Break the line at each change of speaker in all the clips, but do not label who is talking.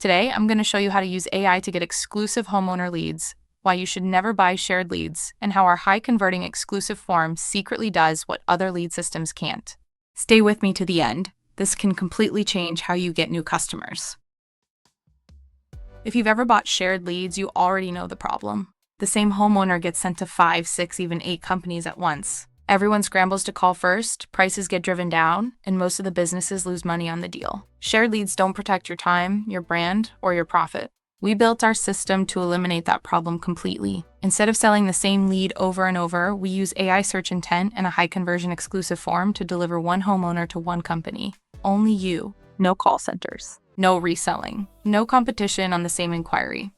Today, I'm going to show you how to use AI to get exclusive homeowner leads, why you should never buy shared leads, and how our high-converting exclusive form secretly does what other lead systems can't. Stay with me to the end. This can completely change how you get new customers. If you've ever bought shared leads, you already know the problem. The same homeowner gets sent to 5, 6, even 8 companies at once. Everyone scrambles to call first, prices get driven down, and most of the businesses lose money on the deal. Shared leads don't protect your time, your brand, or your profit. We built our system to eliminate that problem completely. Instead of selling the same lead over and over, we use AI search intent and a high-conversion exclusive form to deliver one homeowner to one company. Only you. No call centers. No reselling. No competition on the same inquiry.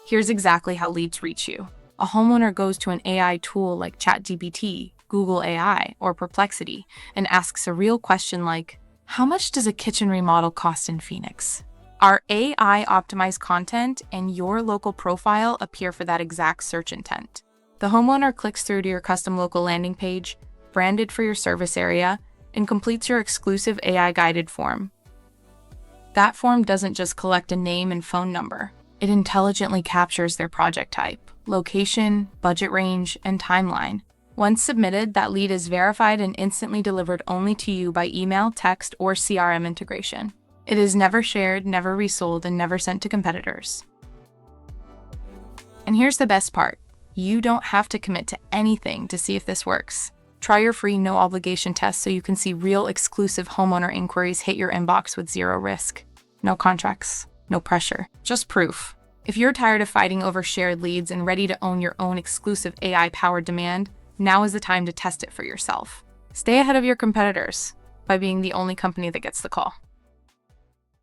Here's exactly how leads reach you. A homeowner goes to an AI tool like ChatGPT, Google AI, or Perplexity and asks a real question like, how much does a kitchen remodel cost in Phoenix? Our AI-optimized content and your local profile appear for that exact search intent. The homeowner clicks through to your custom local landing page, branded for your service area, and completes your exclusive AI-guided form. That form doesn't just collect a name and phone number. It intelligently captures their project type, location, budget range, and timeline. Once submitted, that lead is verified and instantly delivered only to you by email, text, or CRM integration. It is never shared, never resold, and never sent to competitors. And here's the best part. You don't have to commit to anything to see if this works. Try your free no-obligation test so you can see real exclusive homeowner inquiries hit your inbox with zero risk. No contracts, no pressure, just proof. If you're tired of fighting over shared leads and ready to own your own exclusive AI-powered demand, now is the time to test it for yourself. Stay ahead of your competitors by being the only company that gets the call.